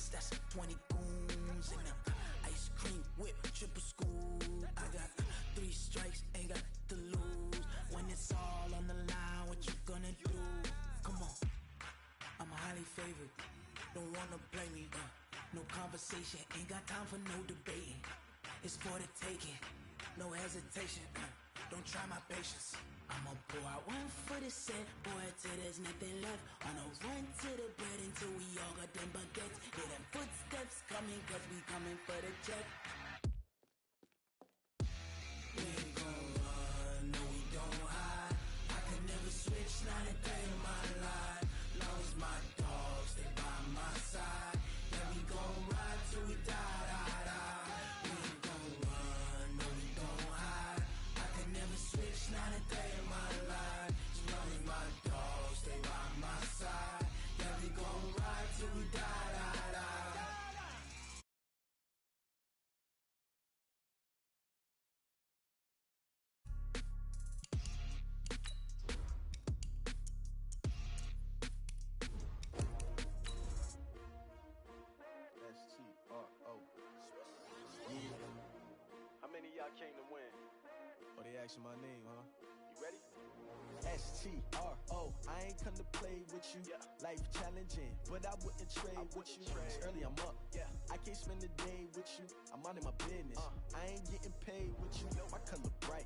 Foxtest, that's 20 goons in them. Ice cream whip, triple school. I got 3 strikes, ain't got to lose. When it's all on the line, what you gonna do? Come on, I'm highly favored. Don't wanna blame me, no conversation, ain't got time for no debating. It's for the taking, no hesitation, don't try my patience. I'ma pour out 1 for the set, boy, till there's nothing left. On a run to the bread until we all got them baguettes. Hear them footsteps coming, cause we coming for the check. We ain't gon' run, no we don't hide. I can never switch, not a day in my life. Long as my dogs, they by my side. Yeah, we gon' ride till we die, die, die. We ain't gon' run, no we don't hide. I can never switch, not a day in my life. As long as my dogs, they by my side. Yeah, we gon' ride till we die, die, die. S-T-R-O. Yeah. How many of y'all came to win? Oh, they asking my name, huh? You ready? S-T-R-O. I ain't come to play with you. Yeah. Life challenging, but I wouldn't trade with you. It's early, I'm up. Yeah. I can't spend the day with you. I'm minding my business. I ain't getting paid with you. My color bright.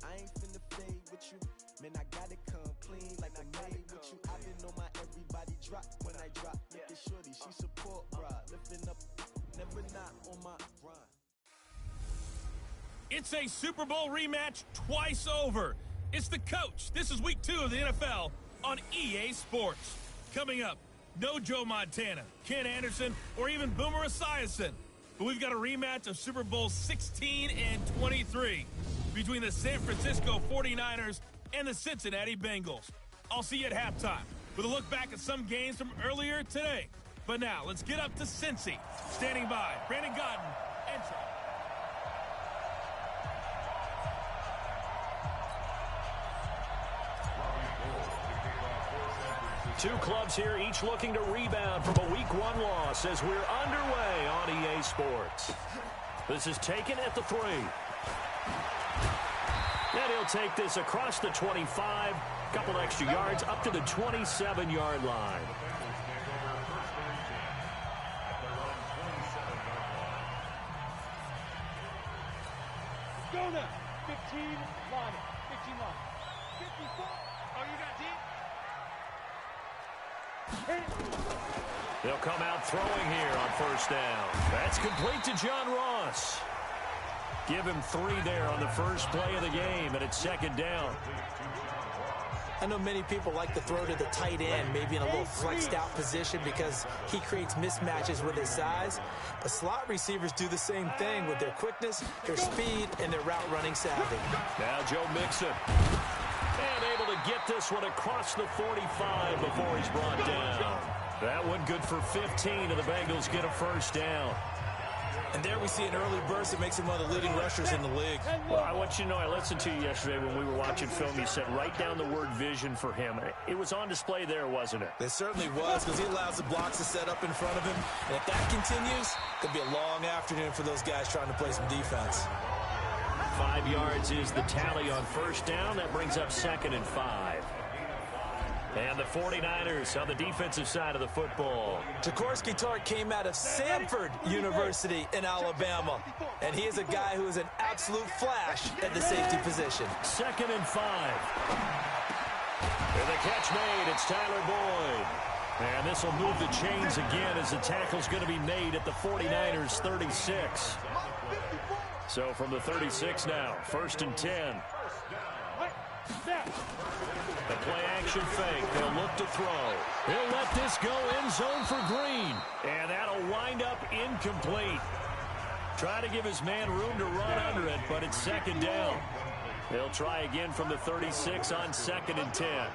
I ain't finna fade with you. Man, I gotta come clean like I made with you. I've been on my everybody drop when I drop. Look at shorty, she support, bruh. Lifting up, never not on my grind. It's a Super Bowl rematch twice over. It's the coach. This is week 2 of the NFL on EA Sports. Coming up, no Joe Montana, Ken Anderson, or even Boomer Esiason. But we've got a rematch of Super Bowl 16 and 23 between the San Francisco 49ers and the Cincinnati Bengals. I'll see you at halftime with a look back at some games from earlier today. But now, let's get up to Cincy. Standing by, Brandon Godden, enter. Two clubs here, each looking to rebound from a Week 1 loss as we're underway on EA Sports. This is taken at the 3. And he'll take this across the 25, couple extra yards up to the 27-yard line. Go now. 15 line. 15 line. 54. Oh, you got deep? They'll come out throwing here on first down. That's complete to John Ross. Give him 3 there on the first play of the game, and it's second down. I know many people like to throw to the tight end, maybe in a little flexed out position because he creates mismatches with his size. But slot receivers do the same thing with their quickness, their speed, and their route running savvy. Now Joe Mixon. And able to get this one across the 45 before he's brought down. That one good for 15, and the Bengals get a first down. And there we see an early burst that makes him one of the leading rushers in the league. Well, I want you to know, I listened to you yesterday when we were watching film. You said write down the word vision for him. It was on display there, wasn't it? It certainly was, because he allows the blocks to set up in front of him. And if that continues, it could be a long afternoon for those guys trying to play some defense. 5 yards is the tally on first down. That brings up 2nd and 5. And the 49ers on the defensive side of the football. Jaworski Tartt came out of Samford University in Alabama. And he is a guy who is an absolute flash at the safety position. 2nd and 5. And the catch made. It's Tyler Boyd. And this will move the chains again as the tackle's going to be made at the 49ers 36. So from the 36 now, 1st and 10. The play action fake. They'll look to throw. He'll let this go end zone for Green. And that'll wind up incomplete. Try to give his man room to run under it, but it's 2nd down. They'll try again from the 36 on 2nd and 10.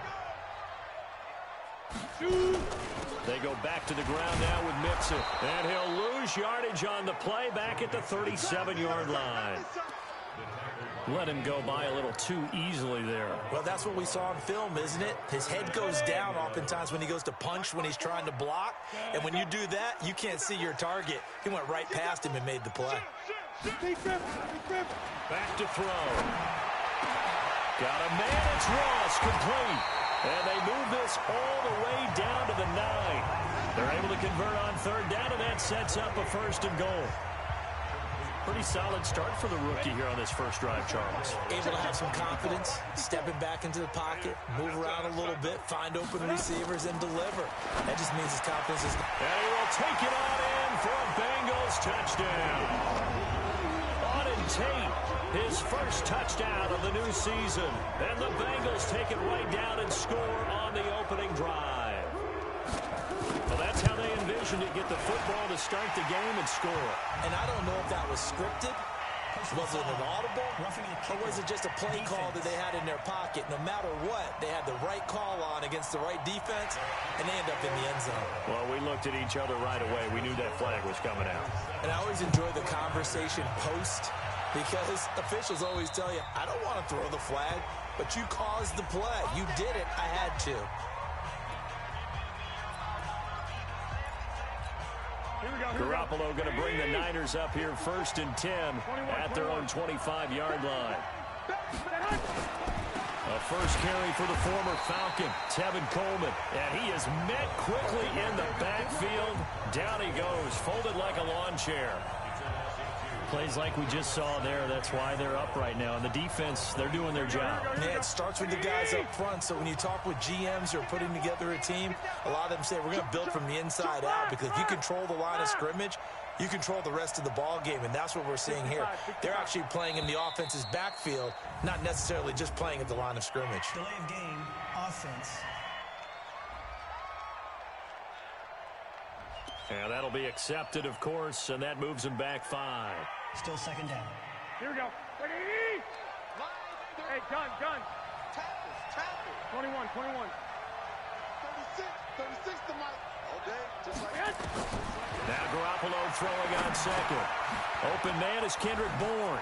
They go back to the ground now with Mixon. And he'll lose yardage on the play back at the 37-yard line. Let him go by a little too easily there. Well, that's what we saw in film, isn't it? His head goes down oftentimes when he goes to punch, when he's trying to block. And when you do that, you can't see your target. He went right past him and made the play. Back to throw. Got a man, it's Ross, complete. And they move this all the way down to the 9. They're able to convert on third down, and that sets up a 1st and goal. Pretty solid start for the rookie here on this first drive, Charles. Able to have some confidence, stepping back into the pocket, move around a little bit, find open receivers, and deliver. That just means his confidence is... And he will take it on in for a Bengals touchdown. Auden Tate, his first touchdown of the new season. And the Bengals take it right down and score on the opening drive. Well, that's how they envisioned it, get the football to start the game and score. And I don't know if that was scripted. Was it an audible? Or was it just a play call that they had in their pocket? No matter what, they had the right call on against the right defense, and they end up in the end zone. Well, we looked at each other right away. We knew that flag was coming out. And I always enjoy the conversation post, because officials always tell you, I don't want to throw the flag, but you caused the play. You did it. I had to. Garoppolo going to bring the Niners up here 1st and 10 at their own 25-yard line. A first carry for the former Falcon, Tevin Coleman. And he is met quickly in the backfield. Down he goes, folded like a lawn chair. Plays like we just saw there. That's why they're up right now. And the defense, they're doing their job. Yeah, it starts with the guys up front. So when you talk with GMs who are putting together a team, a lot of them say we're going to build from the inside out, because if you control the line of scrimmage, you control the rest of the ball game. And that's what we're seeing here. They're actually playing in the offense's backfield, not necessarily just playing at the line of scrimmage. Delay of game, offense. And that'll be accepted, of course, and that moves them back 5. Still 2nd down. Here we go. Ready? Hey, gun. 21. 36 to Mike. Okay, just like that. Now Garoppolo throwing on 2nd. Open man is Kendrick Bourne.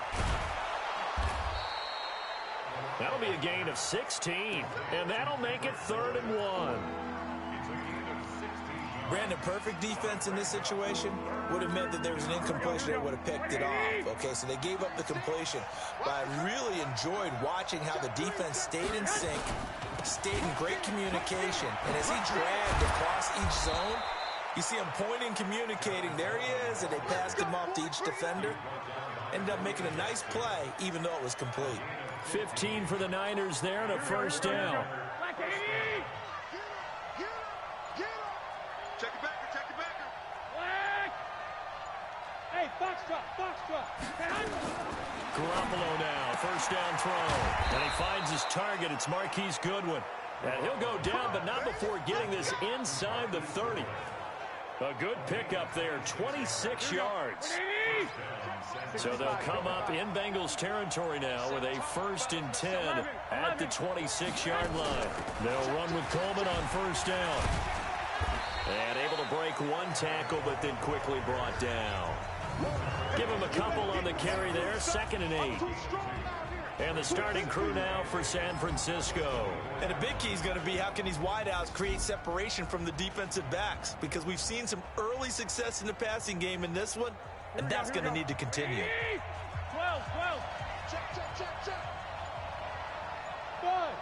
That'll be a gain of 16, and that'll make it 3rd and 1. Brandon, perfect defense in this situation would have meant that there was an incompletion that would have picked it off. Okay, so they gave up the completion. But I really enjoyed watching how the defense stayed in sync, stayed in great communication. And as he dragged across each zone, you see him pointing, communicating. There he is, and they passed him off to each defender. Ended up making a nice play, even though it was complete. 15 for the Niners there and a 1st down. Check it backer. Hey, Foxtrot. Garoppolo now, 1st down throw. And he finds his target. It's Marquise Goodwin. And he'll go down, but not before getting this inside the 30. A good pickup there, 26 yards. So they'll come up in Bengals territory now with a 1st and 10 at the 26-yard line. They'll run with Coleman on 1st down. And able to break one tackle, but then quickly brought down. Give him a couple on the carry there, 2nd and 8. And the starting crew now for San Francisco. And a big key is going to be how can these wideouts create separation from the defensive backs, because we've seen some early success in the passing game in this one, and that's going to need to continue. 12. Check. 5.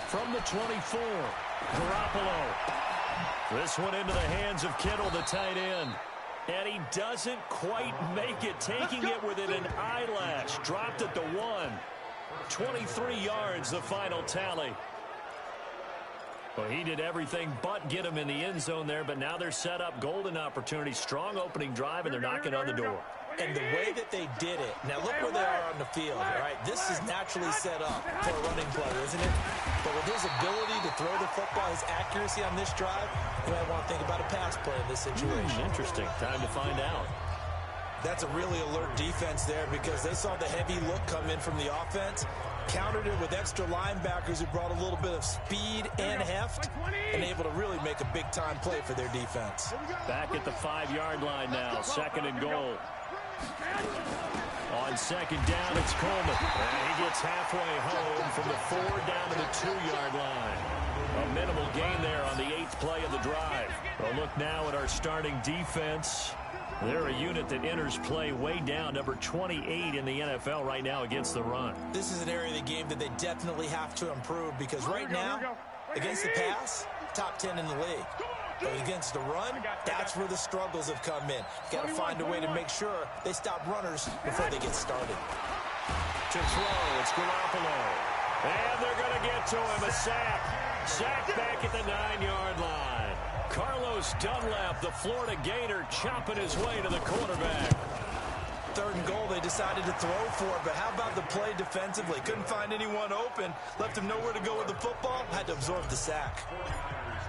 From the 24, Garoppolo. This one into the hands of Kittle, the tight end. And he doesn't quite make it, taking it within an eyelash. Dropped at the 1. 23 yards, the final tally. Well, he did everything but get him in the end zone there, but now they're set up. Golden opportunity, strong opening drive, and they're knocking on the door. And the way that they did it, now look where they are on the field, all right? This is naturally set up for a running play, isn't it? But with his ability to throw the football, his accuracy on this drive, you might want to think about a pass play in this situation. Interesting. Time to find out. That's a really alert defense there, because they saw the heavy look come in from the offense, Countered it with extra linebackers who brought a little bit of speed and heft and able to really make a big-time play for their defense. Back at the 5-yard line now, 2nd and goal. On 2nd down, it's Coleman. And he gets halfway home from the 4 down to the 2-yard line. A minimal gain there on the 8th play of the drive. A look now at our starting defense. They're a unit that enters play way down, number 28 in the NFL right now against the run. This is an area of the game that they definitely have to improve because right now, against the pass, top 10 in the league. But against the run, that's where the struggles have come in. You got to find a way to make sure they stop runners before they get started. To throw, it's Garoppolo. And they're going to get to him, a sack. Sack back at the 9-yard line. Carlos Dunlap, the Florida Gator, chopping his way to the quarterback. 3rd and goal, they decided to throw for it, but how about the play defensively? Couldn't find anyone open, left him nowhere to go with the football, had to absorb the sack.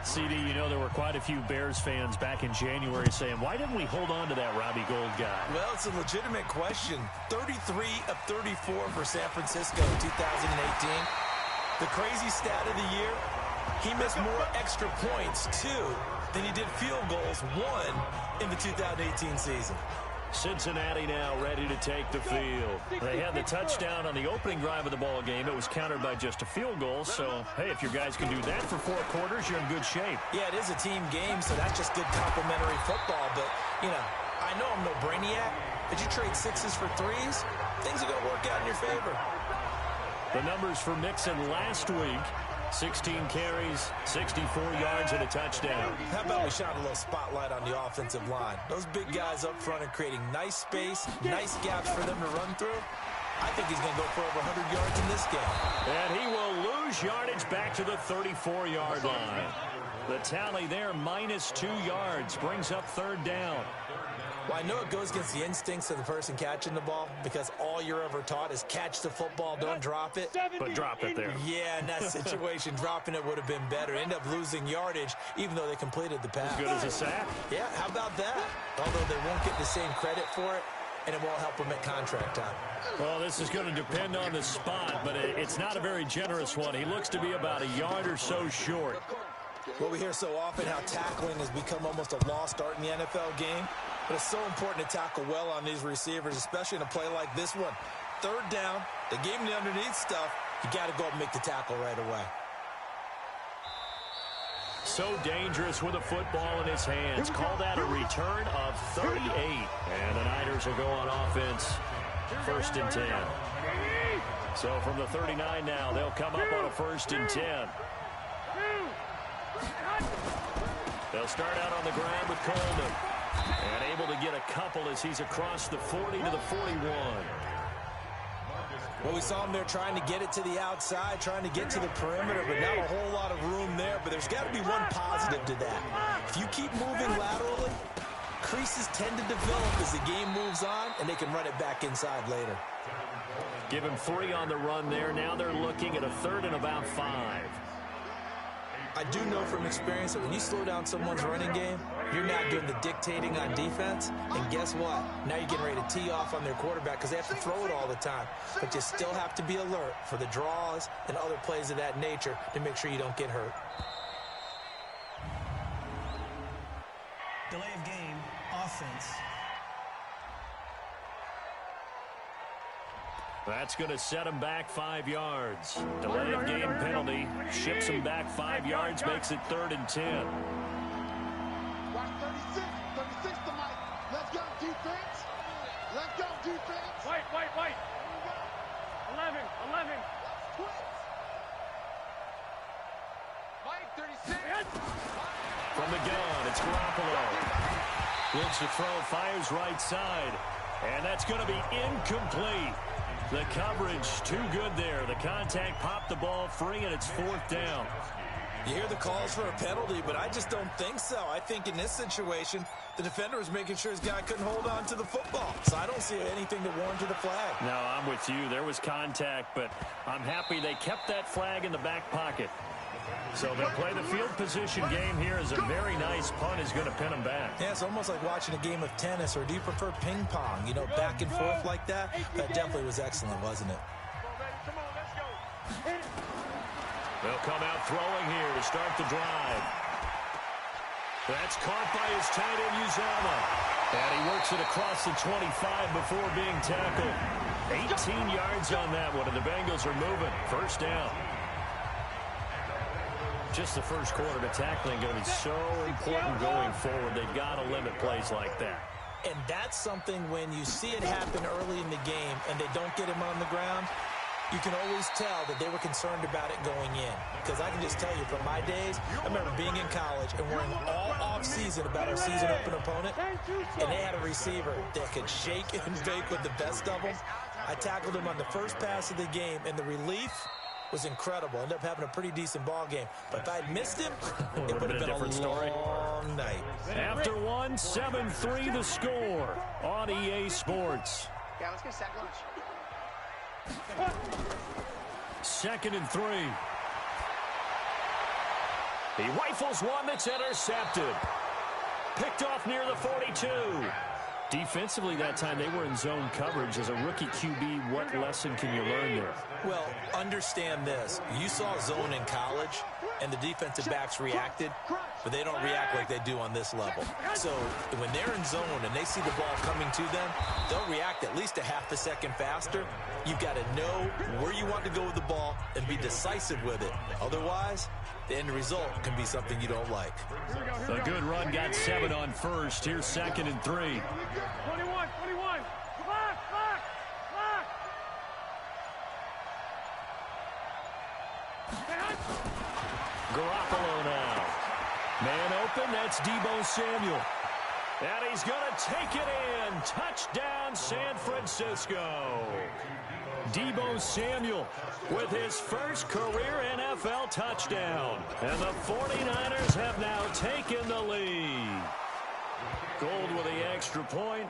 CD, you know there were quite a few Bears fans back in January saying, why didn't we hold on to that Robbie Gould guy? Well, it's a legitimate question. 33 of 34 for San Francisco in 2018. The crazy stat of the year, he missed more extra points, 2, than he did field goals, 1 in the 2018 season. Cincinnati now ready to take the field. They had the touchdown on the opening drive of the ball game. It was countered by just a field goal. So, hey, if your guys can do that for 4 quarters, you're in good shape. Yeah, it is a team game, so that's just good complimentary football. But, you know, I know I'm no brainiac, but you trade 6s for 3s, things are going to work out in your favor. The numbers for Mixon last week. 16 carries, 64 yards, and a touchdown. How about we shine a little spotlight on the offensive line? Those big guys up front are creating nice space, nice gaps for them to run through. I think he's going to go for over 100 yards in this game. And he will lose yardage back to the 34-yard line. The tally there, -2 yards, brings up 3rd down. Well, I know it goes against the instincts of the person catching the ball because all you're ever taught is catch the football, don't drop it. But drop it there. Yeah, in that situation, dropping it would have been better. End up losing yardage even though they completed the pass. As good as a sack. Yeah, how about that? Although they won't get the same credit for it, and it won't help them at contract time. Well, this is going to depend on the spot, but it's not a very generous one. He looks to be about a yard or so short. Well, we hear so often how tackling has become almost a lost art in the NFL game. But it's so important to tackle well on these receivers, especially in a play like this one. 3rd down, they gave him the underneath stuff. You got to go up and make the tackle right away. So dangerous with a football in his hands. Call that a return of 38. And the Niners will go on offense. 1st and 10. So from the 39 now, they'll come up on a 1st and 10. They'll start out on the ground with Coleman. And able to get a couple as he's across the 40 to the 41. Well, we saw him there trying to get it to the outside, trying to get to the perimeter, but not a whole lot of room there. But there's got to be one positive to that. If you keep moving laterally, creases tend to develop as the game moves on, and they can run it back inside later. Give him 3 on the run there. Now they're looking at a 3rd and about 5. I do know from experience that when you slow down someone's running game, you're not doing the dictating on defense. And guess what? Now you're getting ready to tee off on their quarterback because they have to throw it all the time. But you still have to be alert for the draws and other plays of that nature to make sure you don't get hurt. Delay of game, offense. That's going to set him back 5 yards. Delay of game penalty. Ships him back 5 yards, makes it 3rd and 10. Watch 36. 36 to Mike. Let's go, defense. Let's go, defense. White. 11. Mike, 36. From the gun, it's Garoppolo. Looks to throw, fires right side. And that's going to be incomplete. The coverage too good there. The contact popped the ball free, and it's 4th down. You hear the calls for a penalty, but I just don't think so. I think in this situation, the defender was making sure his guy couldn't hold on to the football. So I don't see anything that warranted a flag. No, I'm with you. There was contact, but I'm happy they kept that flag in the back pocket. So they'll play the field position game here as a very nice punt is going to pin them back. Yeah, it's almost like watching a game of tennis, or do you prefer ping pong? You know, back and forth like that? That definitely was excellent, wasn't it? Come on, let's go. They'll come out throwing here to start the drive. That's caught by his tight end, Uzomah. And he works it across the 25 before being tackled. 18 yards on that one, and the Bengals are moving. First down. Just the first quarter to tackling going to be so important going forward. They've got to limit plays like that. And that's something when you see it happen early in the game and they don't get him on the ground, you can always tell that they were concerned about it going in. Because I can just tell you from my days, I remember being in college and worrying all off-season about our season-open opponent, and they had a receiver that could shake and bake with the best of them. I tackled him on the first pass of the game, and the relief was incredible. Ended up having a pretty decent ball game. But if I'd missed him, it would have been a different story. Long night. After one, 7-3 the score on EA Sports. Yeah, let's get sack lunch. 2nd and 3. He rifles one that's intercepted. Picked off near the 42. Defensively that time, they were in zone coverage. As a rookie QB, what lesson can you learn there? Well, understand this. You saw zone in college, and the defensive backs reacted, but they don't react like they do on this level. So when they're in zone and they see the ball coming to them, they'll react at least a half a second faster. You've got to know where you want to go with the ball and be decisive with it. Otherwise, the end result can be something you don't like. A good run, got 7 on first. Here's 2nd and 3. 21. Clock. Garoppolo now. Man open, that's Deebo Samuel. And he's going to take it in. Touchdown, San Francisco. Deebo Samuel with his first career NFL touchdown. And the 49ers have now taken the lead. Gold with the extra point.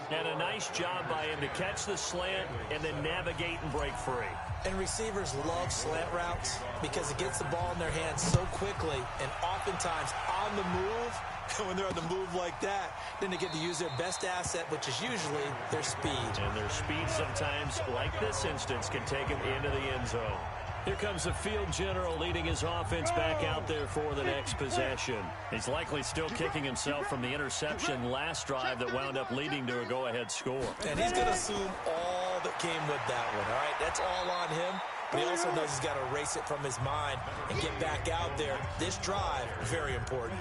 And a nice job by him to catch the slant and then navigate and break free. And receivers love slant routes because it gets the ball in their hands so quickly and oftentimes on the move. When they're on the move like that, then they get to use their best asset, which is usually their speed. And their speed sometimes, like this instance, can take them into the end zone. Here comes the field general leading his offense back out there for the next possession. He's likely still kicking himself from the interception last drive that wound up leading to a go-ahead score. And he's going to assume all that came with that one, all right? That's all on him. But he also knows he's got to erase it from his mind and get back out there. This drive, very important.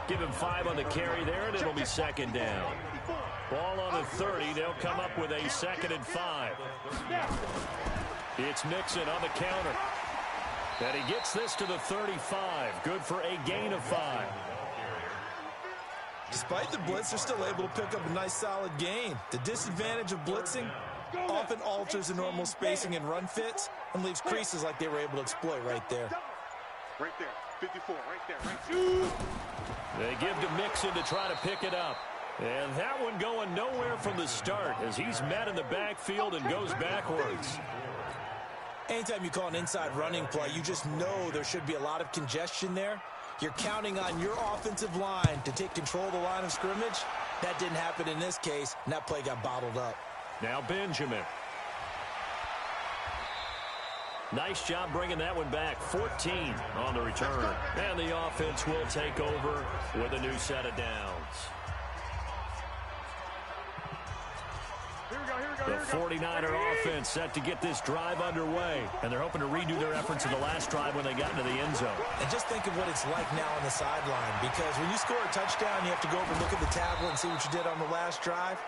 Give him 5 on the carry there, and it'll be 2nd down. Ball on the 30. They'll come up with a 2nd and 5. It's Mixon on the counter. And he gets this to the 35. Good for a gain of 5. Despite the blitz, they're still able to pick up a nice solid gain. The disadvantage of blitzing often alters the normal spacing and run fits and leaves creases like they were able to exploit right there. Right there, 54, right there. They give to Mixon to try to pick it up. And that one going nowhere from the start as he's met in the backfield and goes backwards. Anytime you call an inside running play, you just know there should be a lot of congestion there. You're counting on your offensive line to take control of the line of scrimmage. That didn't happen in this case, and that play got bottled up. Now Benjamin. Nice job bringing that one back. 14 on the return. And the offense will take over with a new set of downs. The 49er offense set to get this drive underway. And they're hoping to redo their efforts in the last drive when they got into the end zone. And just think of what it's like now on the sideline. Because when you score a touchdown, you have to go over and look at the tablet and see what you did on the last drive.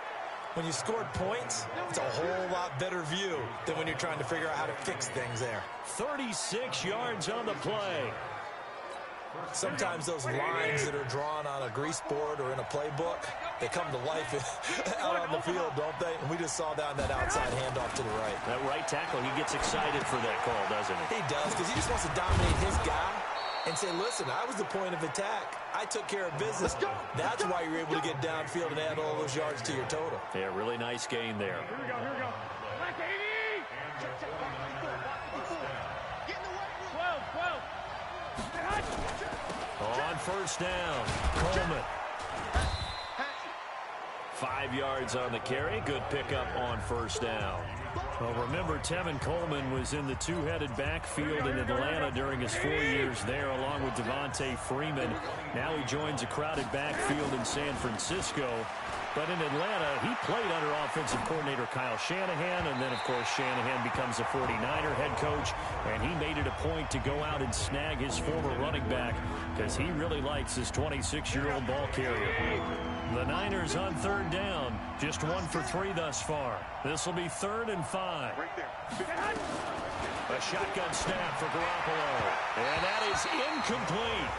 When you scored points, it's a whole lot better view than when you're trying to figure out how to fix things there. 36 yards on the play. Sometimes those lines that are drawn on a grease board or in a playbook, they come to life out on the field, don't they? And we just saw that on that outside handoff to the right. That right tackle, he gets excited for that call, doesn't he? He does, because he just wants to dominate his guy and say, listen, I was the point of attack. I took care of business. That's why you're able to get downfield and add all those yards to your total. Yeah, really nice gain there. Here we go. Black 80! 12. On first down, Coleman. 5 yards on the carry. Good pickup on first down. Well, remember, Tevin Coleman was in the two-headed backfield in Atlanta during his 4 years there, along with Devontae Freeman. Now he joins a crowded backfield in San Francisco. But in Atlanta, he played under offensive coordinator Kyle Shanahan, and then, of course, Shanahan becomes a 49er head coach, and he made it a point to go out and snag his former running back because he really likes his 26-year-old ball carrier. The Niners on third down, just 1 for 3 thus far. This will be 3rd and 5. A shotgun snap for Garoppolo, and that is incomplete.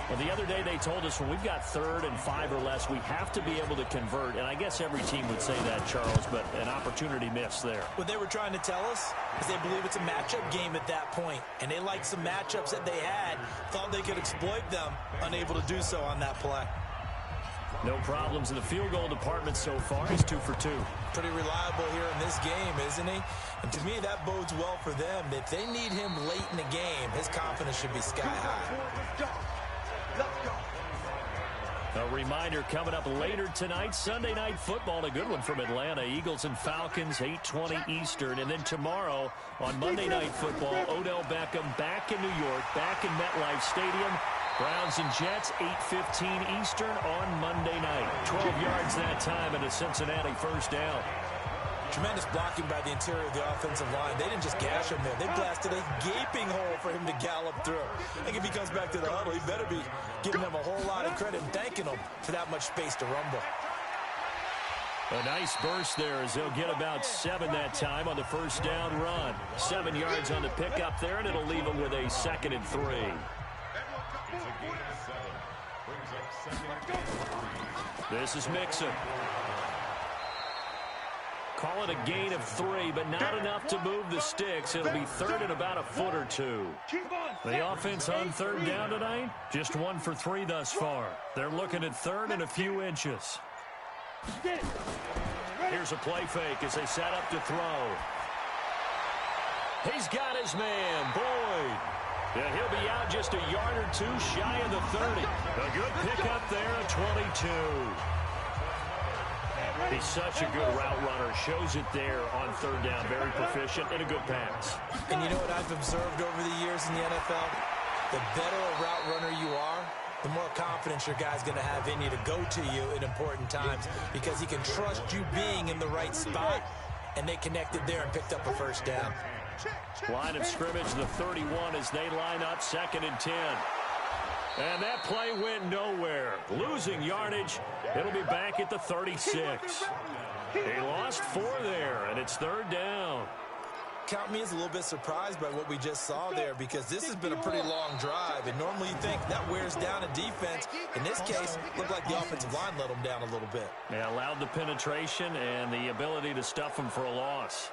Well, the other day they told us when we've got 3rd and 5 or less, we have to be able to convert. And I guess every team would say that, Charles, but an opportunity missed there. What they were trying to tell us is they believe it's a matchup game at that point. And they liked some matchups that they had, thought they could exploit them, unable to do so on that play. No problems in the field goal department so far. He's 2 for 2. Pretty reliable here in this game, isn't he? And to me, that bodes well for them. If they need him late in the game, his confidence should be sky high. A reminder coming up later tonight, Sunday Night Football, a good one from Atlanta. Eagles and Falcons, 8:20 Eastern. And then tomorrow on Monday Night Football, Odell Beckham back in New York, back in MetLife Stadium. Browns and Jets, 8:15 Eastern on Monday night. 12 yards that time and a Cincinnati first down. Tremendous blocking by the interior of the offensive line. They didn't just gash him there. They blasted a gaping hole for him to gallop through. I think if he comes back to the huddle, he better be giving them a whole lot of credit and thanking them for that much space to rumble. A nice burst there as they'll get about 7 that time on the first down run. 7 yards on the pickup there, and it'll leave them with a 2nd and 3. This is Mixon. Call it a gain of 3, but not enough to move the sticks. It'll be 3rd and about a foot or 2. The offense on 3rd down tonight, just 1 for 3 thus far. They're looking at 3rd and a few inches. Here's a play fake as they set up to throw. He's got his man, Boyd. Yeah, he'll be out just a yard or 2 shy of the 30. A good pickup there at 22. He's such a good route runner. Shows it there on 3rd down. Very proficient and a good pass. And you know what I've observed over the years in the NFL? The better a route runner you are, the more confidence your guy's going to have in you to go to you in important times because he can trust you being in the right spot, and they connected there and picked up a first down. Line of scrimmage, the 31 as they line up 2nd and 10. And that play went nowhere. Losing yardage. It'll be back at the 36. He lost 4 there, and it's 3rd down. Count me as a little bit surprised by what we just saw there because this has been a pretty long drive, and normally you think that wears down a defense. In this case, it looked like the offensive line let them down a little bit. Yeah, allowed the penetration and the ability to stuff them for a loss.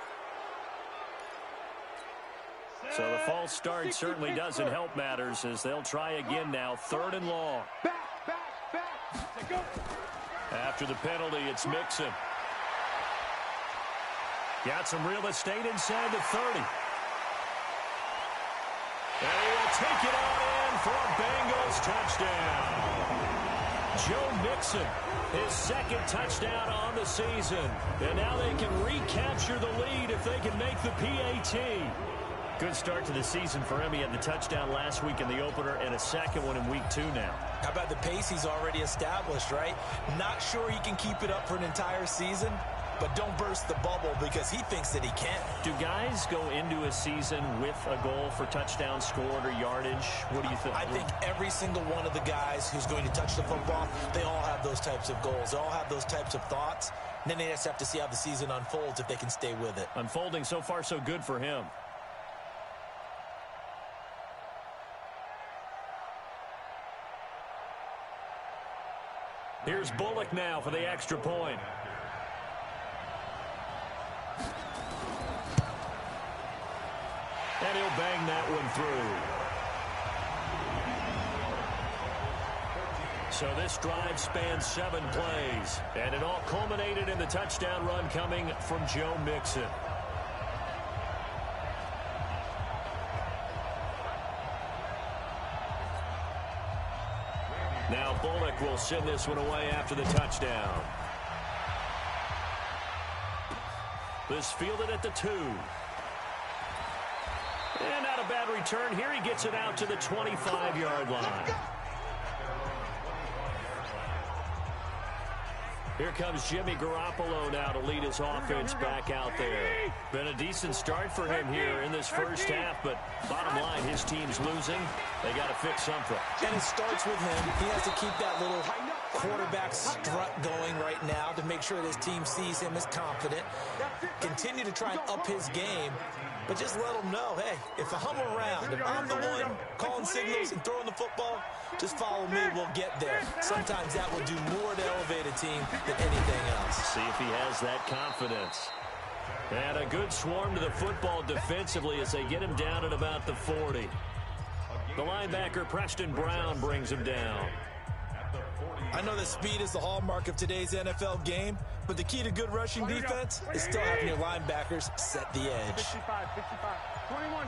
So the false start certainly doesn't help matters as they'll try again now. 3rd and long. After the penalty, it's Mixon. Got some real estate inside the 30. And he will take it on in for a Bengals touchdown. Joe Mixon, his 2nd touchdown on the season. And now they can recapture the lead if they can make the PAT. Good start to the season for him. He had the touchdown last week in the opener and a 2nd one in week 2 now. How about the pace he's already established, right? Not sure he can keep it up for an entire season, but don't burst the bubble because he thinks that he can. Do guys go into a season with a goal for touchdown scored or yardage? What do you think? I think every single one of the guys who's going to touch the football, they all have those types of goals. They all have those types of thoughts. And then they just have to see how the season unfolds if they can stay with it. Unfolding so far so good for him. Here's Bullock now for the extra point. And he'll bang that one through. So this drive spans 7 plays. And it all culminated in the touchdown run coming from Joe Mixon. Now Bullock will send this one away after the touchdown. This fielded at the 2. And not a bad return here. He gets it out to the 25-yard line. Here comes Jimmy Garoppolo now to lead his offense back out there. Been a decent start for him here in this first half, but bottom line, his team's losing. They got to fix something. And it starts with him. He has to keep that little quarterback strut going right now to make sure that his team sees him as confident. Continue to try and up his game, but just let him know, hey, if I'm around, if I'm the one calling signals and throwing the football, just follow me, we'll get there. Sometimes that will do more to elevate a team than anything else. See if he has that confidence. And a good swarm to the football defensively as they get him down at about the 40. The linebacker, Preston Brown, brings him down. I know that speed is the hallmark of today's NFL game, but the key to good rushing defense is still having your linebackers set the edge. 55, 21.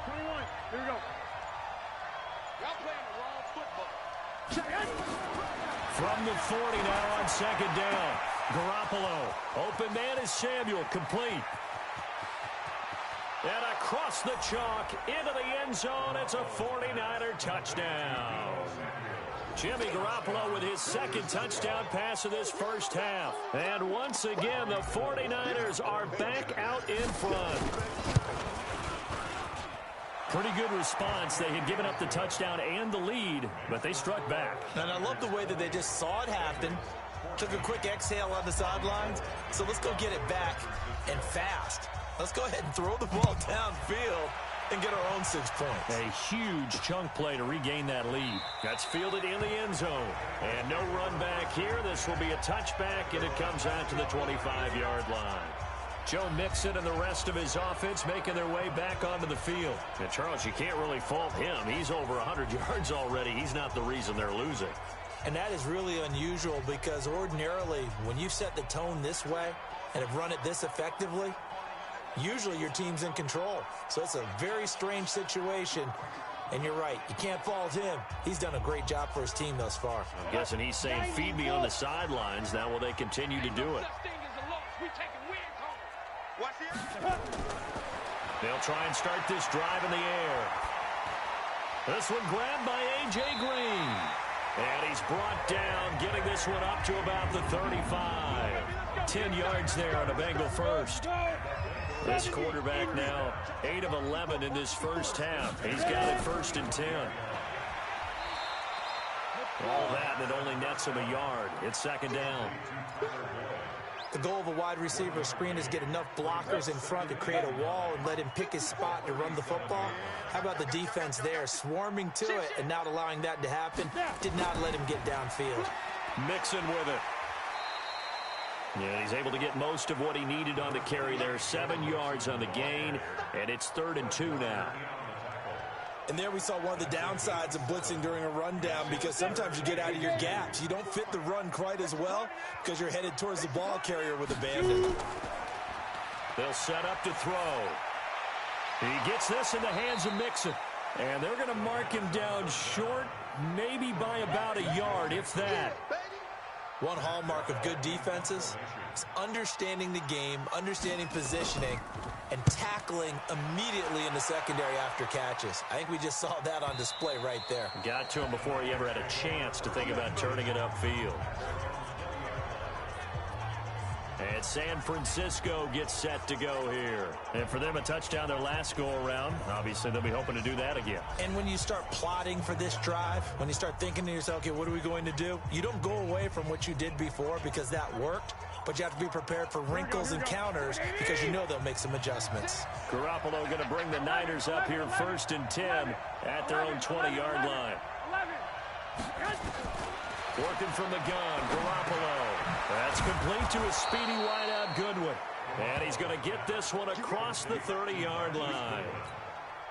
Here we go. Y'all playing the wrong football. From the 40 now on second down. Garoppolo. Open man is Samuel. Complete. And across the chalk into the end zone. It's a 49er touchdown. Jimmy Garoppolo with his second touchdown pass of this first half. And once again, the 49ers are back out in front. Pretty good response. They had given up the touchdown and the lead, but they struck back. And I love the way that they just saw it happen, took a quick exhale on the sidelines. So let's go get it back, and fast. Let's go ahead and throw the ball downfield and get our own 6 points. A huge chunk play to regain that lead. That's fielded in the end zone. And no run back here. This will be a touchback, and it comes out to the 25-yard line. Joe Mixon and the rest of his offense making their way back onto the field. And, Charles, you can't really fault him. He's over 100 yards already. He's not the reason they're losing. And that is really unusual because ordinarily when you set the tone this way and have run it this effectively, usually your team's in control. So it's a very strange situation. And you're right, you can't fault him. He's done a great job for his team thus far. I'm guessing he's saying, feed me on the sidelines. Now will they continue to do it? They'll try and start this drive in the air. This one grabbed by A.J. Green. And he's brought down, getting this one up to about the 35. 10 yards there on a Bengal first. This quarterback now 8 of 11 in this first half. He's got it 1st and 10. All that, and it only nets him a yard. It's 2nd down. The goal of a wide receiver screen is get enough blockers in front to create a wall and let him pick his spot to run the football. How about the defense there, swarming to it and not allowing that to happen? Did not let him get downfield. Mixon with it. Yeah, he's able to get most of what he needed on the carry there. 7 yards on the gain, and it's 3rd and 2 now. And there we saw one of the downsides of blitzing during a rundown because sometimes you get out of your gaps. You don't fit the run quite as well because you're headed towards the ball carrier with abandon. They'll set up to throw. He gets this in the hands of Mixon. And they're going to mark him down short, maybe by about a yard, if that. One hallmark of good defenses is understanding the game, understanding positioning, and tackling immediately in the secondary after catches. I think we just saw that on display right there. Got to him before he ever had a chance to think about turning it upfield. And San Francisco gets set to go here. And for them, a touchdown their last go-around. Obviously, they'll be hoping to do that again. And when you start plotting for this drive, when you start thinking to yourself, okay, what are we going to do? You don't go away from what you did before because that worked, but you have to be prepared for wrinkles and counters because you know they'll make some adjustments. Garoppolo going to bring the Niners up here 1st and 10 at their own 20-yard line. Working from the gun, Garoppolo. That's complete to a speedy wideout Goodwin. And he's going to get this one across the 30-yard line.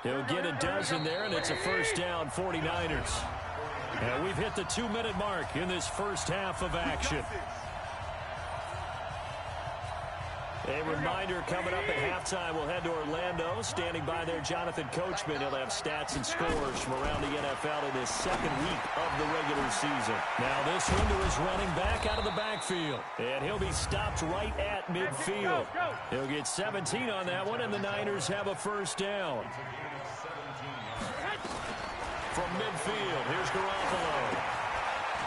He'll get a dozen there, and it's a 1st down, 49ers. And we've hit the 2-minute mark in this first half of action. A reminder coming up at halftime, we'll head to Orlando. Standing by there, Jonathan Coachman. He'll have stats and scores from around the NFL in his second week of the regular season. Now this window is running back out of the backfield. And he'll be stopped right at midfield. He'll get 17 on that one, and the Niners have a first down. From midfield, here's Garoppolo.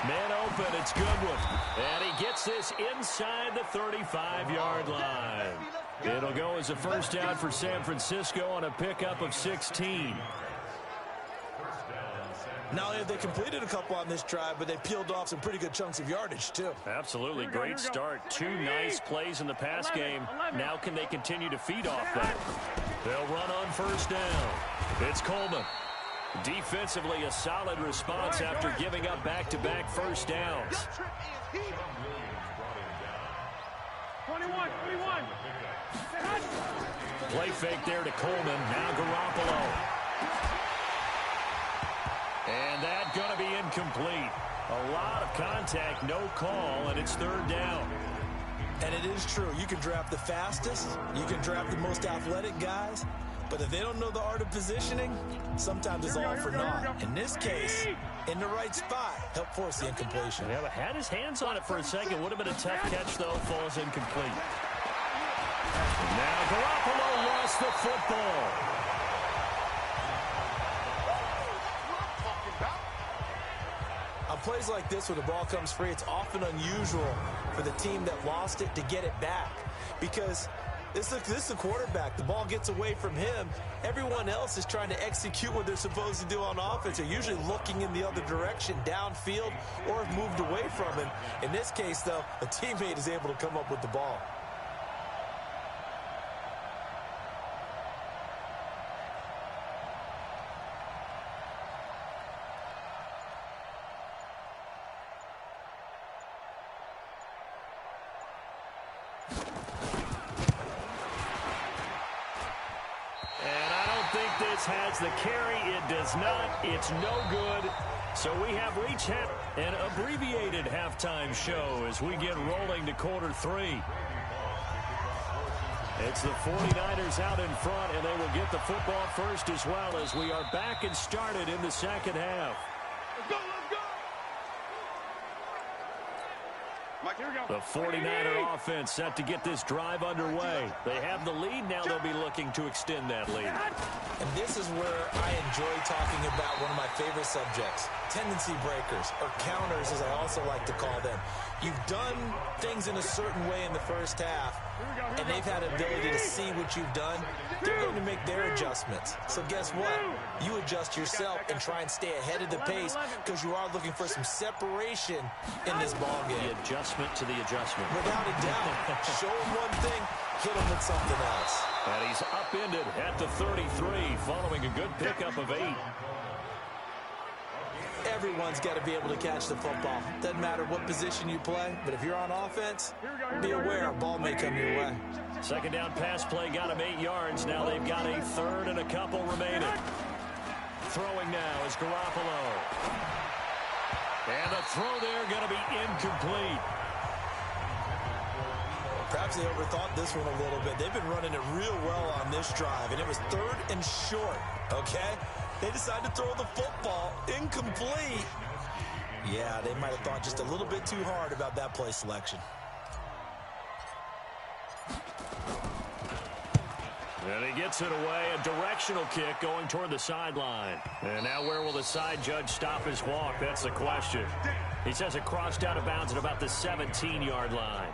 Man open, it's Goodwin. And he gets this inside the 35-yard line. It'll go as a first down for San Francisco on a pickup of 16. Not only have they completed a couple on this drive, but they peeled off some pretty good chunks of yardage, too. Absolutely. Great start. Two nice plays in the pass game. Now can they continue to feed off that? They'll run on first down. It's Coleman. Defensively, a solid response after giving up back-to-back first downs. 21. Play fake there to Coleman. Now Garoppolo. And that going to be incomplete. A lot of contact, no call, and it's third down. And it is true. You can draft the fastest. You can draft the most athletic guys. But if they don't know the art of positioning, sometimes it's all for naught. In this case, in the right spot, help force the incompletion. Yeah, but had his hands on it for a second. Would have been a tough catch, though. Falls incomplete. Now Garoppolo lost the football. On plays like this where the ball comes free, it's often unusual for the team that lost it to get it back. Because this is the quarterback. The ball gets away from him. Everyone else is trying to execute what they're supposed to do on offense. They're usually looking in the other direction, downfield, or have moved away from him. In this case, though, a teammate is able to come up with the ball. Has the carry. It does not. It's no good. So we have reached an abbreviated halftime show as we get rolling to quarter three. It's the 49ers out in front, and they will get the football first as well as we are back and started in the second half. Let's go. Mike, here we go. The 49er offense set to get this drive underway. They have the lead. Now they'll be looking to extend that lead. And this is where I enjoy talking about one of my favorite subjects, tendency breakers, or counters as I also like to call them. You've done things in a certain way in the first half, and they've had an ability to see what you've done. They're going to make their adjustments. So guess what? You adjust yourself and try and stay ahead of the pace because you are looking for some separation in this ballgame. The adjustment to the adjustment. Without a doubt. Show him one thing, hit him with something else. And he's upended at the 33 following a good pickup of 8. Everyone's got to be able to catch the football. Doesn't matter what position you play, but if you're on offense, be aware a ball may come your way. Second down pass play got him 8 yards. Now they've got a third and a couple remaining. Throwing now is Garoppolo. And the throw there going to be incomplete. Perhaps they overthought this one a little bit. They've been running it real well on this drive, and it was third and short, okay? They decided to throw the football incomplete. Yeah, they might have thought just a little bit too hard about that play selection. And he gets it away, a directional kick going toward the sideline. And now where will the side judge stop his walk? That's the question. He says it crossed out of bounds at about the 17-yard line.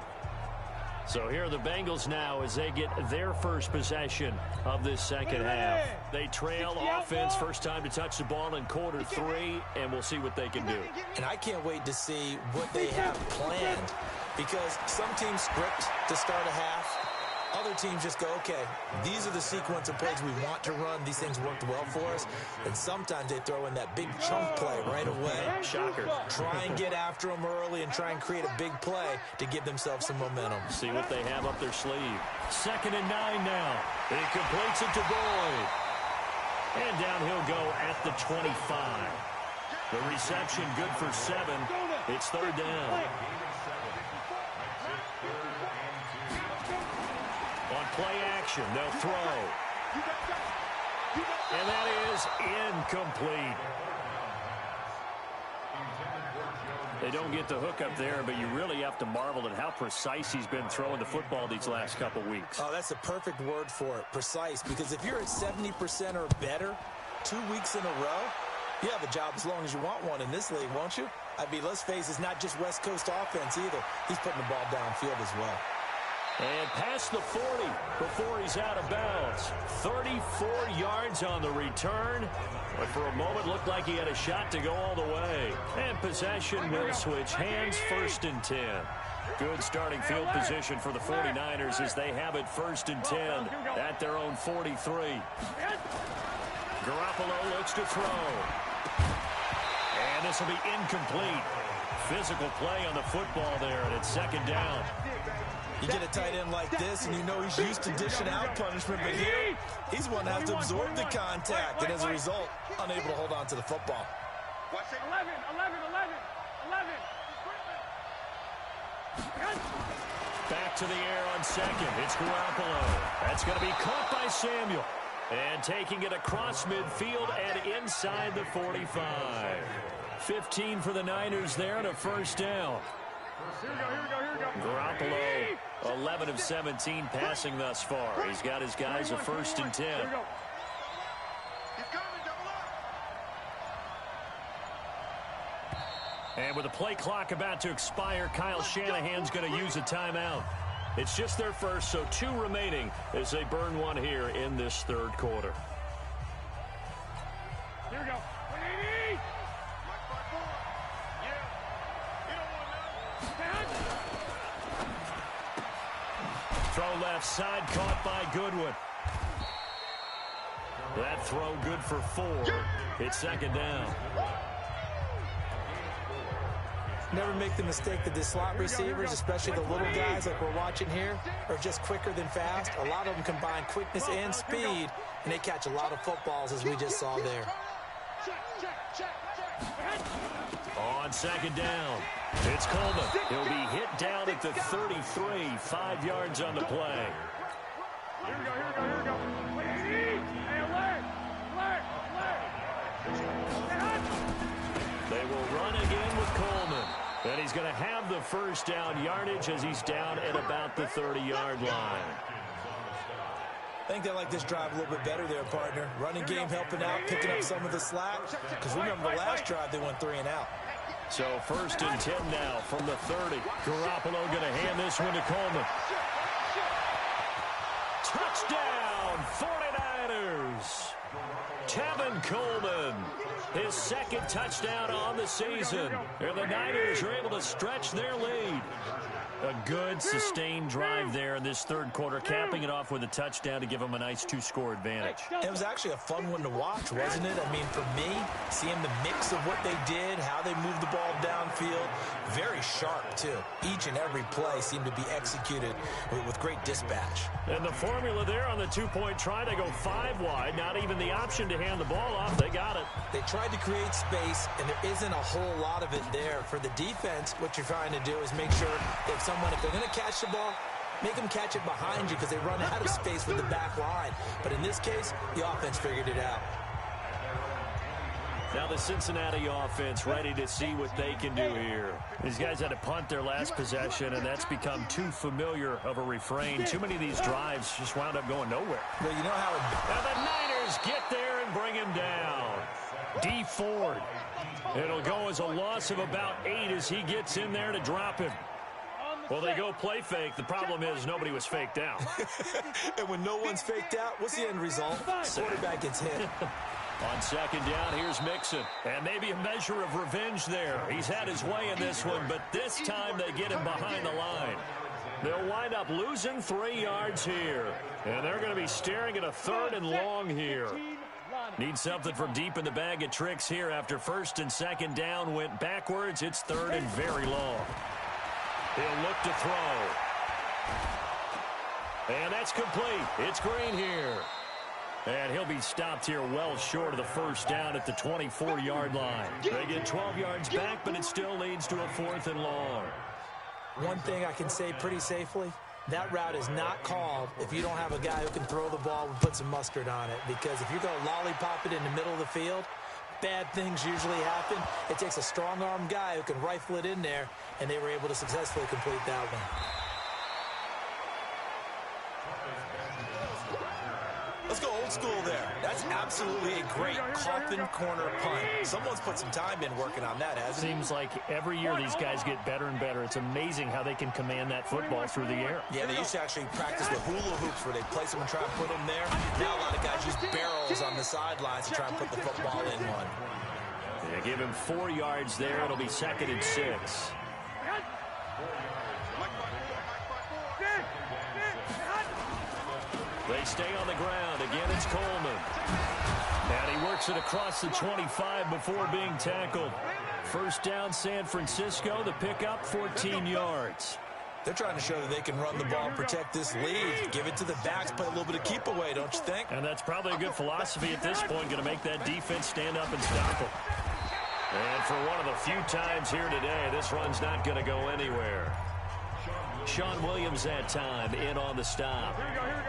So here are the Bengals now as they get their first possession of this second half. They trail offense, first time to touch the ball in quarter three, and we'll see what they can do. And I can't wait to see what they have planned, because some teams script to start a half. Other teams just go, okay, these are the sequence of plays we want to run. These things worked well for us. And sometimes they throw in that big chunk play right away. Shocker. Try and get after them early and try and create a big play to give themselves some momentum. See what they have up their sleeve. 2nd and 9 now. He completes it to Boyd. And down he'll go at the 25. The reception good for 7. It's third down. action. They'll throw. And that is incomplete. They don't get the hook up there, but you really have to marvel at how precise he's been throwing the football these last couple weeks. Oh, that's the perfect word for it, precise, because if you're at 70% or better 2 weeks in a row, you have a job as long as you want one in this league, won't you? I mean, let's face it, it's not just West Coast offense either. He's putting the ball downfield as well. And past the 40 before he's out of bounds. 34 yards on the return. But for a moment, looked like he had a shot to go all the way. And possession will switch hands, 1st and 10. Good starting field position for the 49ers as they have it 1st and 10 at their own 43. Garoppolo looks to throw. And this will be incomplete. Physical play on the football there, and it's 2nd down. You get a tight end like this, and you know he's used to dishing out punishment, but here, he's one that has to absorb the contact, and as a result, unable to hold on to the football. 11. Back to the air on 2nd. It's Garoppolo. That's going to be caught by Samuel. And taking it across midfield and inside the 45. 15 for the Niners there and a 1st down. Here we go. Garoppolo, 11 of 17 passing thus far. He's got his guys a 1st and 10. And with the play clock about to expire, Kyle Shanahan's going to use a timeout. It's just their first, so 2 remaining as they burn one here in this 3rd quarter. Here we go. Throw left side, caught by Goodwin. That throw good for 4. It's 2nd down. Never make the mistake that the slot receivers, especially the little guys like we're watching here, are just quicker than fast. A lot of them combine quickness and speed, and they catch a lot of footballs, as we just saw there. On 2nd down, it's Coleman. He'll be hit down at the 33, 5 yards on the play. Here we go. They will run again with Coleman. And he's going to have the 1st down yardage as he's down at about the 30-yard line. I think they like this drive a little bit better there, partner. Running game helping out, picking up some of the slack. Because remember the last drive, they went 3 and out. So 1st and 10 now from the 30. Garoppolo going to hand this one to Coleman. Touchdown, 49ers. Tevin Coleman, his 2nd touchdown on the season. And the Niners are able to stretch their lead. A good, sustained drive there in this 3rd quarter, capping it off with a touchdown to give them a nice 2-score advantage. It was actually a fun one to watch, wasn't it? I mean, for me, seeing the mix of what they did, how they moved the ball downfield, very sharp, too. Each and every play seemed to be executed with great dispatch. And the formula there on the 2-point try, they go 5 wide, not even the option to hand the ball off. They got it. They tried to create space, and there isn't a whole lot of it there. For the defense, what you're trying to do is make sure that if they're going to catch the ball, make them catch it behind you because they run out of space with the back line. But in this case, the offense figured it out. Now the Cincinnati offense ready to see what they can do here. These guys had to punt their last possession, and that's become too familiar of a refrain. Too many of these drives just wound up going nowhere. Well, you know how now the Niners get there and bring him down. D Ford. It'll go as a loss of about 8 as he gets in there to drop him. Well, they go play fake. The problem is nobody was faked out. And when no one's faked out, what's the end result? Quarterback gets hit. On 2nd down, here's Mixon. And maybe a measure of revenge there. He's had his way in this one, but this time they get him behind the line. They'll wind up losing 3 yards here. And they're going to be staring at a 3rd and long here. Need something from deep in the bag of tricks here after 1st and 2nd down went backwards. It's 3rd and very long. He'll look to throw. And that's complete. It's Green here. And he'll be stopped here well short of the 1st down at the 24-yard line. They get 12 yards back, but it still leads to a 4th and long. One thing I can say pretty safely, That route is not called if you don't have a guy who can throw the ball and put some mustard on it, because if you're going to lollipop it in the middle of the field, bad things usually happen. It takes a strong-arm guy who can rifle it in there, and they were able to successfully complete that one. Let's go old school there. That's absolutely a great coffin corner punt. Someone's put some time in working on that, hasn't it? Seems like every year these guys get better and better. It's amazing how they can command that football through the air. Yeah, they used to actually practice with hula hoops where they place them and try and put them there. Now a lot of guys use barrels on the sidelines to try and put the football in one. They give him 4 yards there. It'll be 2nd and 6. They stay on the ground. Again, it's Coleman. And he works it across the 25 before being tackled. First down, San Francisco. The pickup, 14 yards. They're trying to show that they can run the ball and protect this lead. Give it to the backs, play a little bit of keep away, don't you think? And that's probably a good philosophy at this point. Going to make that defense stand up and stop them. And for one of the few times here today, this run's not going to go anywhere. Sean Williams that time in on the stop.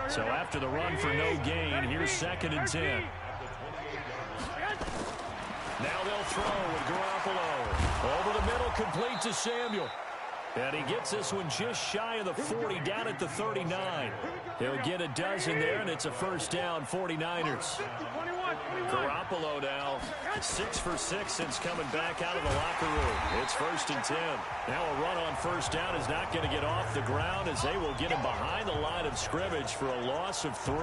So after the run for no gain, here's 2nd and 10. Now they'll throw with Garoppolo. Over the middle, complete to Samuel. And he gets this one just shy of the 40, down at the 39. He'll get a dozen there, and it's a first down, 49ers. Garoppolo now 6 for 6 since coming back out of the locker room. It's 1st and 10. Now a run on first down is not going to get off the ground, as they will get him behind the line of scrimmage for a loss of 3.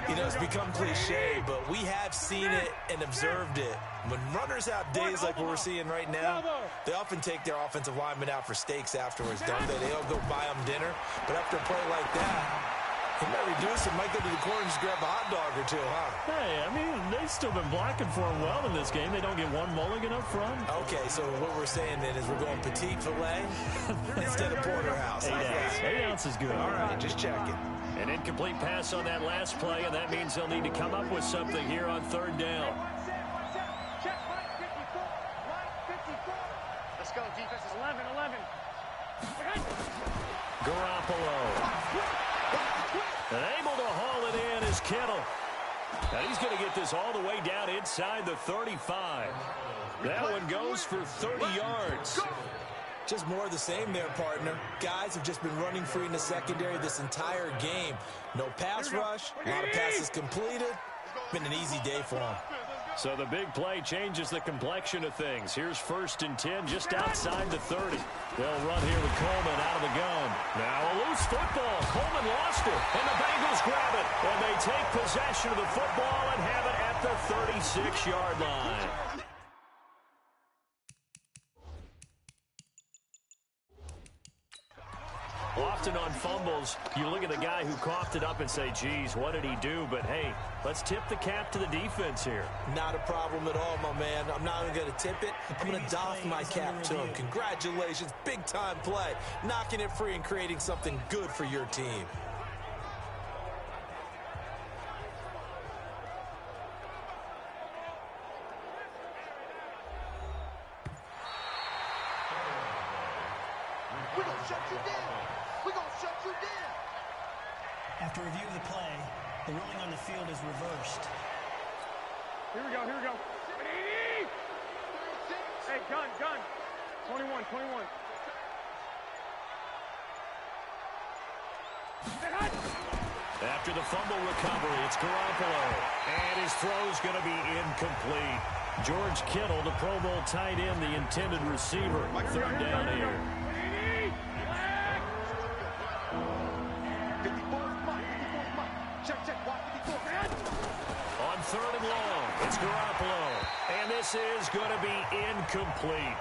You know, it's become cliche, but we have seen it and observed it. When runners have days like what we're seeing right now, they often take their offensive linemen out for steaks afterwards, don't they? They'll go buy them dinner. But after a play like that, he might reduce it, might go to the corner and just grab a hot dog or two, huh? Hey, I mean, they've still been blocking for him well in this game. They don't get one mulligan up front. Okay, so what we're saying then is we're going petite filet instead of porterhouse. 8 ounces good. All right, just checking. An incomplete pass on that last play, and that means they'll need to come up with something here on 3rd down. Let's go, defense is 11. Garoppolo. And able to haul it in is Kittle. And he's going to get this all the way down inside the 35. That one goes for 30 yards. Just more of the same there, partner. Guys have just been running free in the secondary this entire game. No pass rush, a lot of passes completed. Been an easy day for them. So the big play changes the complexion of things. Here's 1st and 10 just outside the 30. They'll run here with Coleman out of the gun. Now a loose football. Coleman lost it, and the Bengals grab it. And they take possession of the football and have it at the 36-yard line. Often on fumbles, you look at the guy who coughed it up and say, geez, what did he do? But, hey, let's tip the cap to the defense here. Not a problem at all, my man. I'm not even going to tip it. I'm going to doff my cap to him. Congratulations. Big-time play. Knocking it free and creating something good for your team. We're going to shut you down. We're going to shut you down. After review of the play, the ruling on the field is reversed. Here we go. Hey, gun. 21. After the fumble recovery, it's Garoppolo. And his throw's going to be incomplete. George Kittle, the Pro Bowl tight end, the intended receiver. 3rd down here. On 3rd and long, it's Garoppolo. And this is going to be incomplete.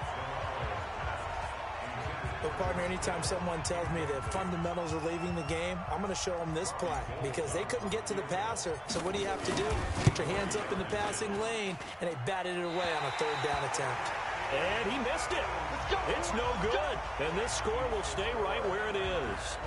But, partner, anytime someone tells me that fundamentals are leaving the game, I'm going to show them this play, because they couldn't get to the passer. So what do you have to do? Get your hands up in the passing lane, and they batted it away on a 3rd down attempt. And he missed it. It's no good. And this score will stay right where it is.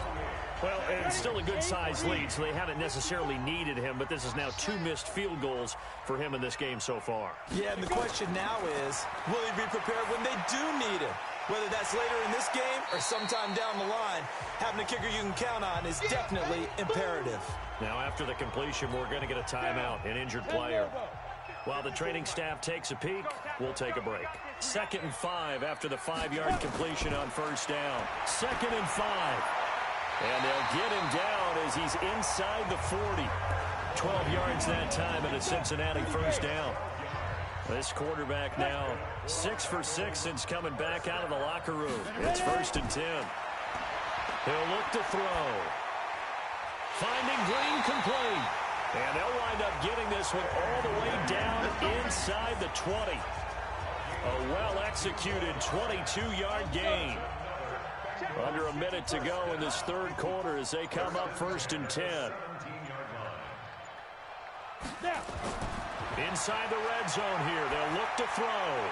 Well, it's still a good-sized lead, so they haven't necessarily needed him, but this is now 2 missed field goals for him in this game so far. Yeah, and the question now is, will he be prepared when they do need him? Whether that's later in this game or sometime down the line, having a kicker you can count on is definitely imperative. Now, after the completion, we're going to get a timeout, an injured player. While the training staff takes a peek, we'll take a break. 2nd and 5 after the 5-yard completion on first down. 2nd and 5. And they'll get him down as he's inside the 40. 12 yards that time and a Cincinnati first down. This quarterback now 6 for 6 since coming back out of the locker room. It's 1st and 10. He'll look to throw. Finding Green complete. And they'll wind up getting this one all the way down inside the 20. A well-executed 22-yard gain. Under a minute to go in this third quarter as they come up 1st and 10. Inside the red zone here. They'll look to throw.